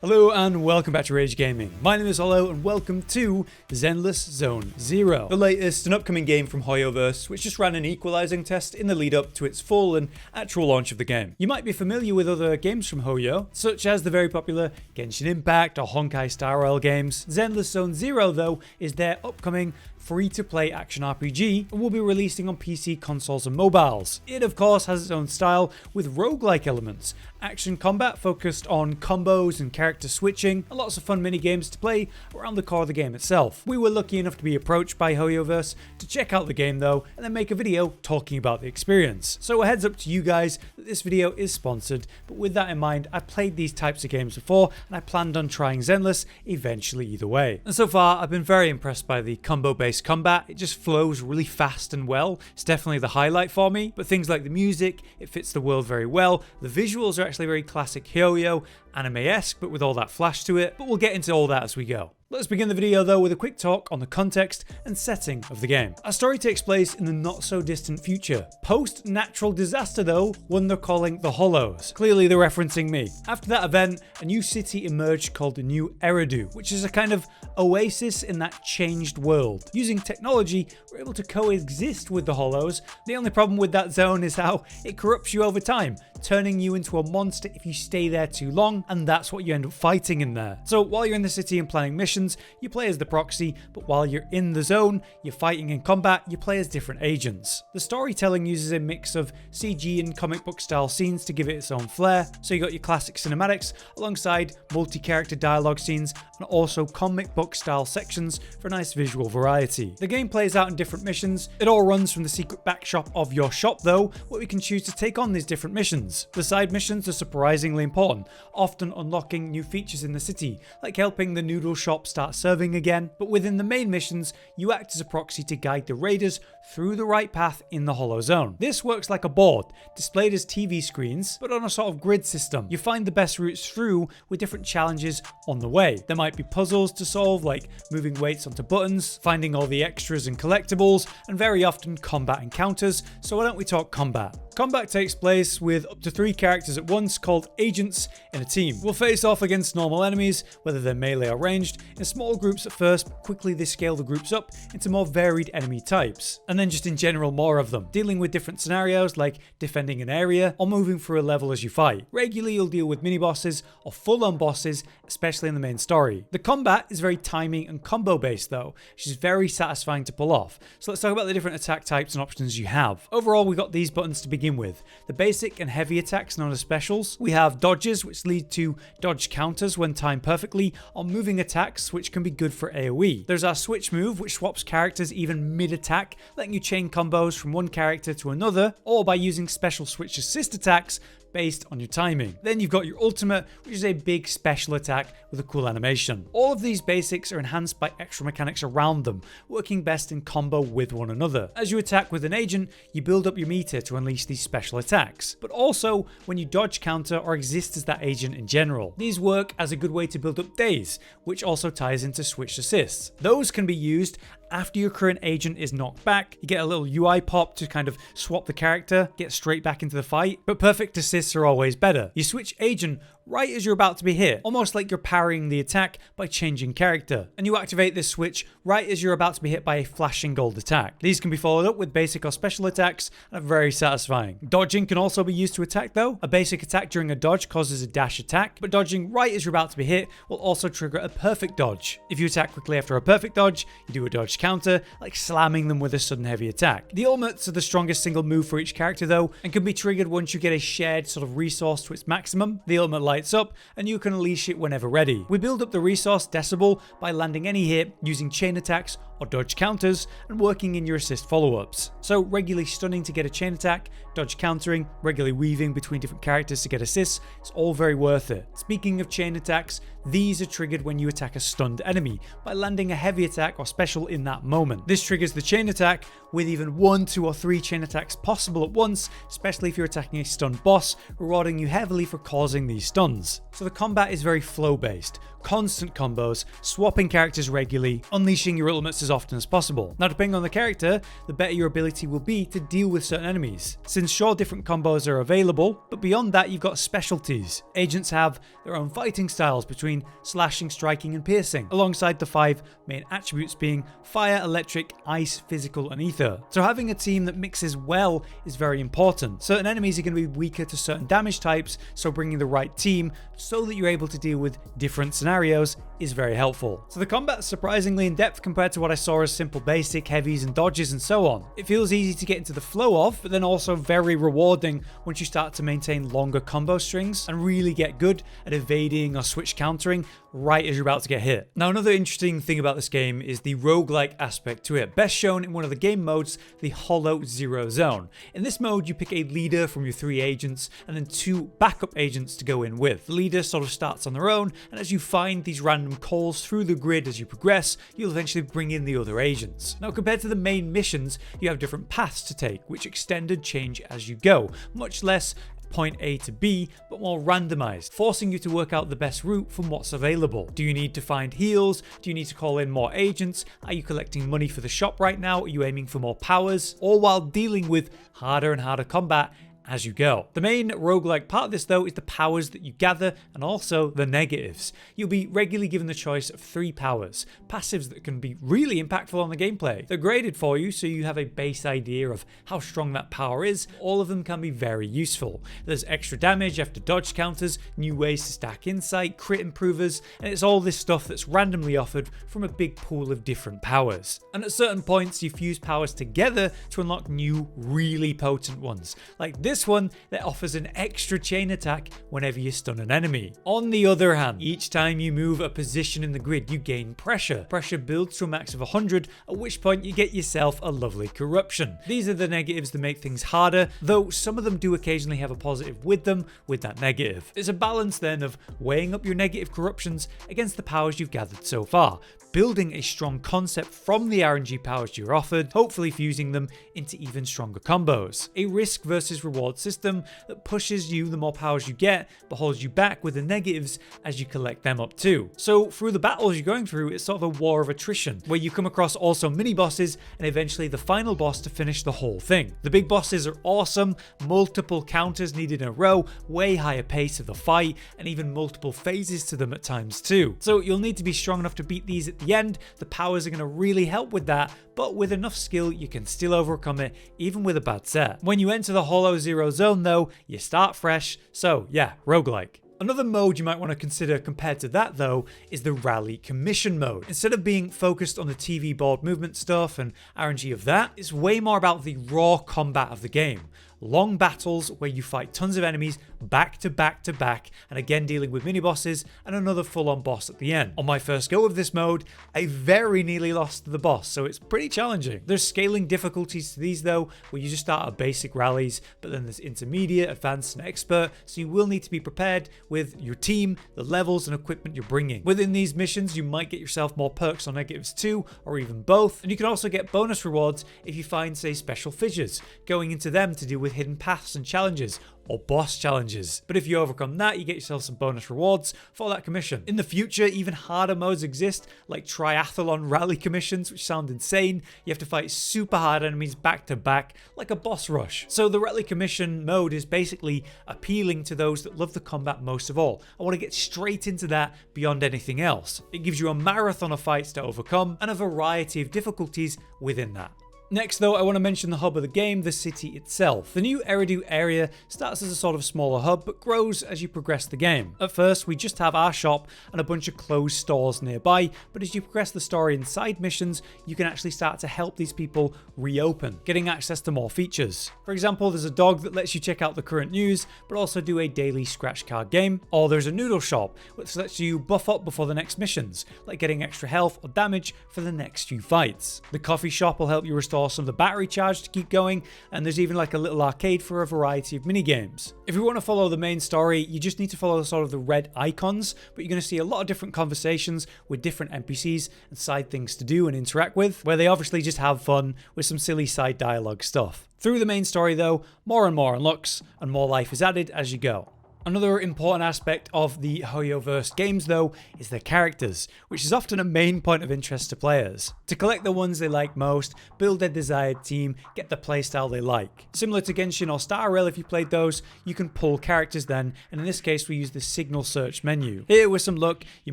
Hello and welcome back to Rage Gaming. My name is Hollow and welcome to Zenless Zone Zero, the latest and upcoming game from HoYoverse, which just ran an Equalizing test in the lead up to its full and actual launch of the game. You might be familiar with other games from Hoyo, such as the very popular Genshin Impact or Honkai Star Rail games. Zenless Zone Zero, though, is their upcoming free-to-play action RPG and will be releasing on PC, consoles and mobiles. It of course has its own style with roguelike elements, action combat focused on combos and character switching, and lots of fun mini-games to play around the core of the game itself. We were lucky enough to be approached by HoYoverse to check out the game though, and then make a video talking about the experience. So a heads up to you guys that this video is sponsored, but with that in mind, I played these types of games before and I planned on trying Zenless eventually either way. And so far I've been very impressed by the combo-based combat. It just flows really fast and well. It's definitely the highlight for me, but things like the music, it fits the world very well. The visuals are actually very classic Hyoyo, anime-esque, but with all that flash to it, but we'll get into all that as we go. Let's begin the video though with a quick talk on the context and setting of the game. Our story takes place in the not so distant future. Post-natural disaster though, one they're calling the Hollows. Clearly they're referencing me. After that event, a new city emerged called the New Eridu, which is a kind of oasis in that changed world. Using technology, we're able to coexist with the Hollows. The only problem with that zone is how it corrupts you over time, turning you into a monster if you stay there too long, and that's what you end up fighting in there. So while you're in the city and planning missions, you play as the proxy, but while you're in the zone, you're fighting in combat, you play as different agents. The storytelling uses a mix of CG and comic book style scenes to give it its own flair, so you got your classic cinematics alongside multi-character dialogue scenes and also comic book style sections for a nice visual variety. The game plays out in different missions. It all runs from the secret back shop of your shop though, where we can choose to take on these different missions. The side missions are surprisingly important, often unlocking new features in the city, like helping the noodle shop start serving again, but within the main missions, you act as a proxy to guide the raiders through the right path in the Hollow Zone. This works like a board, displayed as TV screens, but on a sort of grid system. You find the best routes through with different challenges on the way. There might be puzzles to solve, like moving weights onto buttons, finding all the extras and collectibles, and very often combat encounters, so why don't we talk combat? Combat takes place with up to 3 characters at once called agents in a team. We'll face off against normal enemies, whether they're melee or ranged, in small groups at first, but quickly they scale the groups up into more varied enemy types. And then just in general more of them, dealing with different scenarios like defending an area or moving through a level as you fight. Regularly you'll deal with mini-bosses or full-on bosses, especially in the main story. The combat is very timing and combo based though, which is very satisfying to pull off. So let's talk about the different attack types and options you have. Overall we've got these buttons to begin with. The basic and heavy attacks known as specials. We have dodges, which lead to dodge counters when timed perfectly, or moving attacks, which can be good for AoE. There's our switch move, which swaps characters even mid-attack, letting you chain combos from one character to another, or by using special switch assist attacks based on your timing. Then you've got your ultimate, which is a big special attack with a cool animation. All of these basics are enhanced by extra mechanics around them, working best in combo with one another. As you attack with an agent, you build up your meter to unleash these special attacks, but also when you dodge counter or exist as that agent in general. These work as a good way to build up days, which also ties into switch assists. Those can be used after your current agent is knocked back. You get a little UI pop to kind of swap the character, get straight back into the fight, but perfect assists are always better. You switch agent right as you're about to be hit, almost like you're parrying the attack by changing character. And you activate this switch right as you're about to be hit by a flashing gold attack. These can be followed up with basic or special attacks and are very satisfying. Dodging can also be used to attack though. A basic attack during a dodge causes a dash attack, but dodging right as you're about to be hit will also trigger a perfect dodge. If you attack quickly after a perfect dodge, you do a dodge counter, like slamming them with a sudden heavy attack. The ultimates are the strongest single move for each character though, and can be triggered once you get a shared sort of resource to its maximum. The ultimate lights up and you can unleash it whenever ready. We build up the resource decibel by landing any hit using chain attacks or dodge counters and working in your assist follow-ups. So regularly stunning to get a chain attack, dodge countering, regularly weaving between different characters to get assists, it's all very worth it. Speaking of chain attacks, these are triggered when you attack a stunned enemy by landing a heavy attack or special in that moment. This triggers the chain attack with even 1, 2 or 3 chain attacks possible at once, especially if you're attacking a stunned boss, rewarding you heavily for causing these stuns. So the combat is very flow based, constant combos, swapping characters regularly, unleashing your ultimates as often as possible. Now, depending on the character, the better your ability will be to deal with certain enemies, since sure, different combos are available, but beyond that you've got specialties. Agents have their own fighting styles between slashing, striking and piercing, alongside the 5 main attributes being fire, electric, ice, physical and ether. So having a team that mixes well is very important. Certain enemies are going to be weaker to certain damage types, so bringing the right team so that you're able to deal with different scenarios is very helpful. So the combat's surprisingly in depth compared to what I saw as simple basic heavies and dodges and so on. It feels easy to get into the flow of, but then also very rewarding once you start to maintain longer combo strings and really get good at evading or switch countering right as you're about to get hit. Now, another interesting thing about this game is the roguelike aspect to it, best shown in one of the game modes, the Hollow Zero Zone. In this mode, you pick a leader from your 3 agents and then 2 backup agents to go in with. The leader sort of starts on their own, and as you find these random calls through the grid as you progress, you'll eventually bring in the other agents. Now, compared to the main missions, you have different paths to take, which extend and change as you go, much less point A to B, but more randomized, forcing you to work out the best route from what's available. Do you need to find heals? Do you need to call in more agents? Are you collecting money for the shop right now? Are you aiming for more powers? All while dealing with harder and harder combat as you go. The main roguelike part of this though is the powers that you gather and also the negatives. You'll be regularly given the choice of 3 powers, passives that can be really impactful on the gameplay. They're graded for you so you have a base idea of how strong that power is. All of them can be very useful. There's extra damage after dodge counters, new ways to stack insight, crit improvers, and it's all this stuff that's randomly offered from a big pool of different powers. And at certain points you fuse powers together to unlock new, really potent ones, like this one that offers an extra chain attack whenever you stun an enemy. On the other hand, each time you move a position in the grid, you gain pressure. Pressure builds to a max of 100, at which point you get yourself a lovely corruption. These are the negatives that make things harder, though some of them do occasionally have a positive with them, with that negative. It's a balance then of weighing up your negative corruptions against the powers you've gathered so far, building a strong concept from the RNG powers you're offered, hopefully fusing them into even stronger combos. A risk versus reward system that pushes you the more powers you get, but holds you back with the negatives as you collect them up too. So through the battles you're going through, it's sort of a war of attrition, where you come across also mini bosses and eventually the final boss to finish the whole thing. The big bosses are awesome, multiple counters needed in a row, way higher pace of the fight, and even multiple phases to them at times too. So you'll need to be strong enough to beat these at the end. The powers are going to really help with that, but with enough skill you can still overcome it even with a bad set. When you enter the Hollow Zero Zone though, you start fresh, so yeah, roguelike. Another mode you might want to consider compared to that though is the Rally Commission mode. Instead of being focused on the TV board movement stuff and RNG of that, it's way more about the raw combat of the game. Long battles where you fight tons of enemies back to back to back, and again dealing with mini bosses and another full-on boss at the end. On my first go of this mode, I very nearly lost to the boss, so it's pretty challenging. There's scaling difficulties to these though, where you just start at basic rallies, but then there's intermediate, advanced and expert, so you will need to be prepared with your team, the levels and equipment you're bringing. Within these missions you might get yourself more perks or negatives too, or even both, and you can also get bonus rewards if you find, say, special fissures, going into them to deal with hidden paths and challenges, or boss challenges. But if you overcome that, you get yourself some bonus rewards for that commission. In the future, even harder modes exist, like triathlon rally commissions, which sound insane. You have to fight super hard enemies back to back, like a boss rush. So the rally commission mode is basically appealing to those that love the combat most of all. I want to get straight into that beyond anything else. It gives you a marathon of fights to overcome and a variety of difficulties within that. Next though, I want to mention the hub of the game, the city itself. The new Eridu area starts as a sort of smaller hub, but grows as you progress the game. At first, we just have our shop and a bunch of closed stores nearby, but as you progress the story and side missions, you can actually start to help these people reopen, getting access to more features. For example, there's a dog that lets you check out the current news, but also do a daily scratch card game, or there's a noodle shop, which lets you buff up before the next missions, like getting extra health or damage for the next few fights. The coffee shop will help you restore some of the battery charge to keep going, and there's even like a little arcade for a variety of mini games. If you want to follow the main story, you just need to follow sort of the red icons, but you're going to see a lot of different conversations with different NPCs and side things to do and interact with, where they obviously just have fun with some silly side dialogue stuff. Through the main story though, more and more unlocks and more life is added as you go. Another important aspect of the HoYoverse games though is their characters, which is often a main point of interest to players. To collect the ones they like most, build their desired team, get the playstyle they like. Similar to Genshin or Star Rail, if you played those, you can pull characters then, and in this case we use the signal search menu. Here with some luck you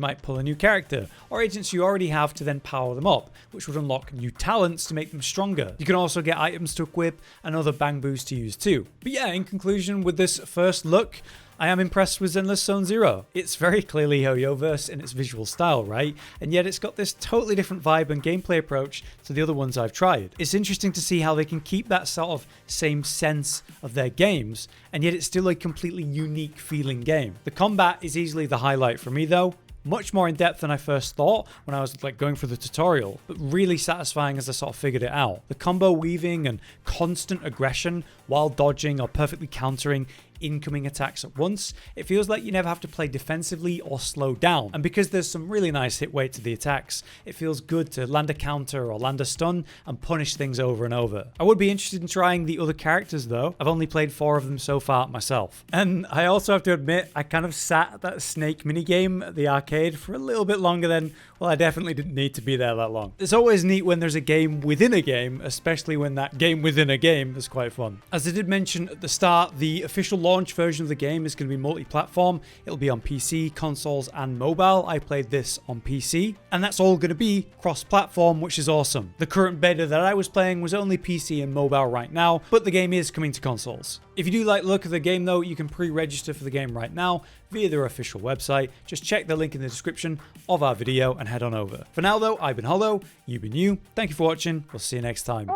might pull a new character, or agents you already have to then power them up, which would unlock new talents to make them stronger. You can also get items to equip and other bang boosts to use too. But yeah, in conclusion, with this first look, I am impressed with Zenless Zone Zero. It's very clearly HoYoverse in its visual style, right? And yet it's got this totally different vibe and gameplay approach to the other ones I've tried. It's interesting to see how they can keep that sort of same sense of their games, and yet it's still a completely unique feeling game. The combat is easily the highlight for me though. Much more in depth than I first thought when I was going through the tutorial, but really satisfying as I sort of figured it out. The combo weaving and constant aggression while dodging or perfectly countering incoming attacks at once, it feels like you never have to play defensively or slow down. And because there's some really nice hit weight to the attacks, it feels good to land a counter or land a stun and punish things over and over. I would be interested in trying the other characters though. I've only played 4 of them so far myself. And I also have to admit, I kind of sat at that snake minigame at the arcade for a little bit longer than, well, I definitely didn't need to be there that long. It's always neat when there's a game within a game, especially when that game within a game is quite fun. As I did mention at the start, the official launch version of the game is going to be multi-platform. It'll be on PC, consoles, and mobile. I played this on PC, and that's all going to be cross-platform, which is awesome. The current beta that I was playing was only PC and mobile right now, but the game is coming to consoles. If you do like the look of the game though, you can pre-register for the game right now via their official website. Just check the link in the description of our video and head on over. For now though, I've been Hollow, you've been you. Thank you for watching. We'll see you next time.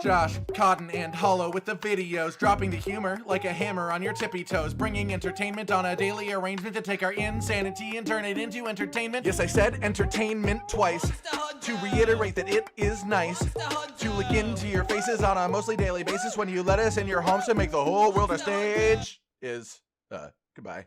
Josh, Cotton, and Hollow with the videos, dropping the humor like a hammer on your tippy toes, bringing entertainment on a daily arrangement to take our insanity and turn it into entertainment. Yes, I said entertainment twice, to reiterate that it is nice to look into your faces on a mostly daily basis when you let us in your homes to make the whole world a stage. Goodbye.